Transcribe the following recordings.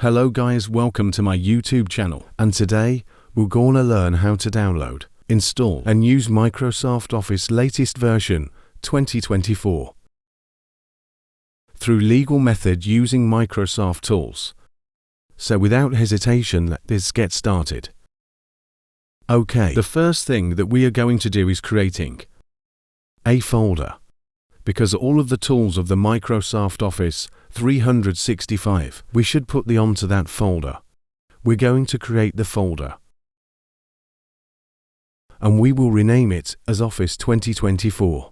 Hello guys, welcome to my YouTube channel, and today we're gonna learn how to download, install and use Microsoft Office latest version 2024 through legal method using Microsoft tools. So without hesitation, let's get started. Okay, the first thing that we are going to do is creating a folder, because all of the tools of the Microsoft Office 365, we should put them onto that folder. We're going to create the folder, and we will rename it as Office 2024.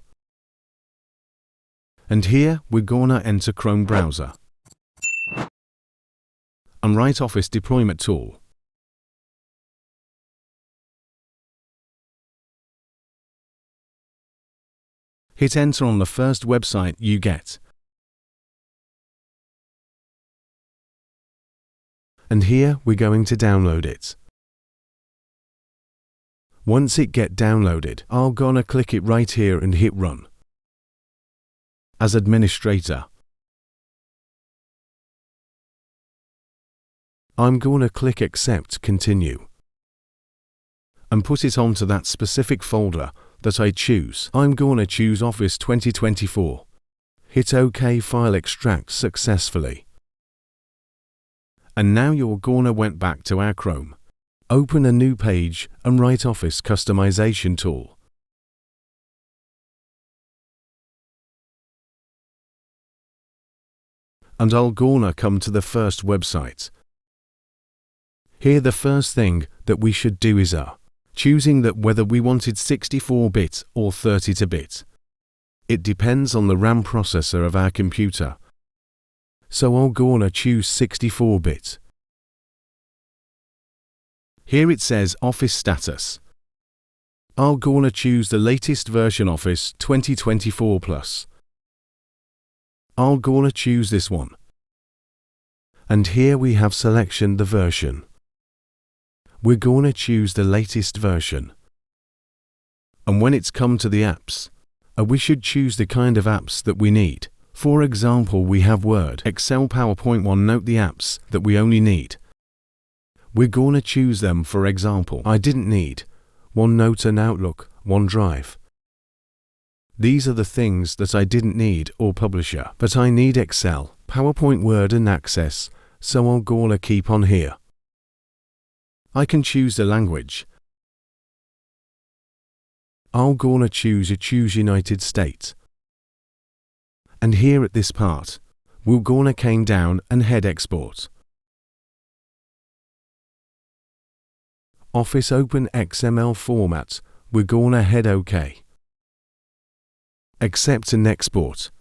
And here we're gonna enter Chrome browser and write Office Deployment Tool. Hit enter on the first website you get. And here we're going to download it. Once it get downloaded, I'm gonna click it right here and hit run. As administrator, I'm gonna click accept continue and put it onto that specific folder that I choose. I'm gonna choose Office 2024. Hit OK, file extract successfully. And now you're gonna went back to our Chrome. Open a new page and write Office Customization Tool. And I'll gonna come to the first website. Here the first thing that we should do is choosing that whether we wanted 64-bit or 32-bit. It depends on the RAM processor of our computer. So I'm gonna choose 64-bit. Here it says Office status. I'm gonna choose the latest version Office 2024 Plus. I'm gonna choose this one. And here we have selection the version. We're gonna choose the latest version. And when it's come to the apps, we should choose the kind of apps that we need. For example, we have Word, Excel, PowerPoint, OneNote, the apps that we only need. We're gonna choose them. For example, I didn't need OneNote and Outlook, OneDrive. These are the things that I didn't need, or Publisher, but I need Excel, PowerPoint, Word and Access, so I'm gonna keep on here. I can choose the language. I'm gonna choose United States. And here at this part, we're gonna came down and head export. Office Open XML format, we're gonna head OK. Accept and export.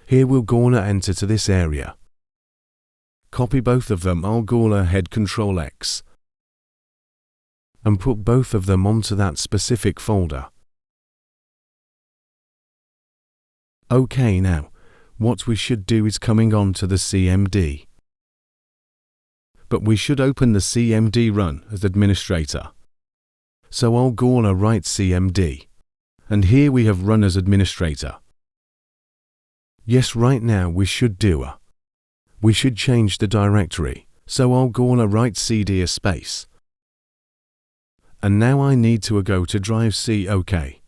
Here we're gonna enter to this area. Copy both of them. I'm gonna head Control X. And put both of them onto that specific folder. OK, now, what we should do is coming on to the CMD. But we should open the CMD run as administrator. So I'm gonna write CMD. And here we have run as administrator. Yes, right now we should do we should change the directory. So I'm gonna write CD space. And now I need to go to Drive C. OK.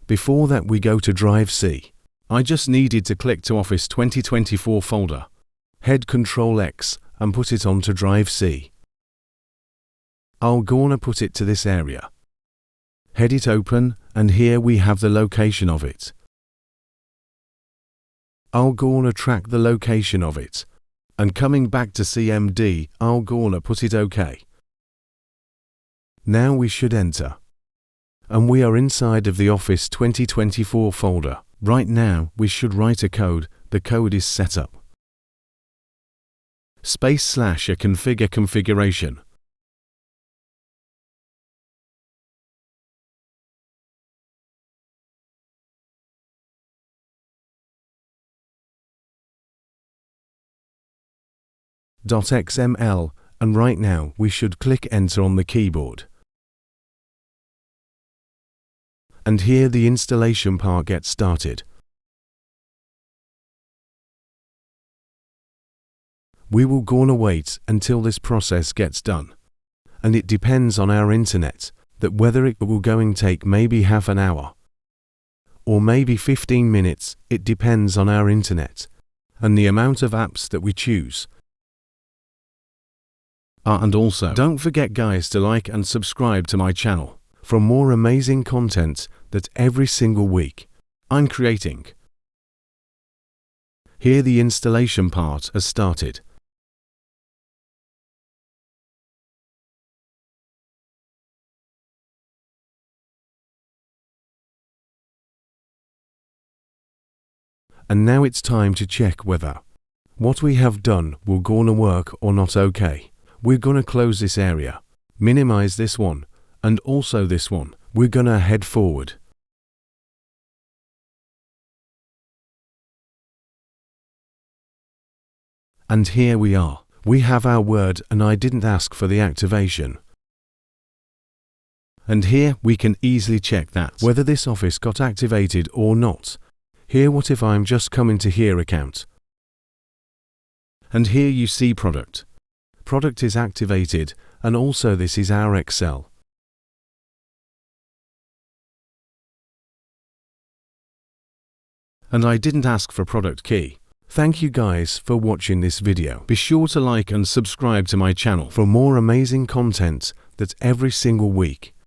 Before that we go to Drive C. I just needed to click to Office 2024 folder. Head Control X and put it onto Drive C. I'm gonna put it to this area. Head it open, and here we have the location of it. I'm gonna track the location of it. And coming back to CMD, I'm gonna put it OK. Now we should enter. And we are inside of the Office 2024 folder. Right now, we should write a code. The code is setup. / a configure configuration. .xml, and right now we should click enter on the keyboard. And here the installation part gets started. We will gonna wait until this process gets done. And it depends on our internet, that whether it will going take maybe half an hour or maybe 15 minutes, it depends on our internet and the amount of apps that we choose. And also, don't forget guys to like and subscribe to my channel for more amazing content that every single week I'm creating. Here the installation part has started. And now it's time to check whether what we have done will gonna work or not. Okay, we're gonna close this area, minimize this one, and also this one. We're gonna head forward. And here we are. We have our word and I didn't ask for the activation. And here we can easily check that whether this office got activated or not. Here what if I'm just come into here account. And here you see product. Product is activated and also this is our Excel. And I didn't ask for product key. Thank you guys for watching this video. Be sure to like and subscribe to my channel for more amazing content that every single week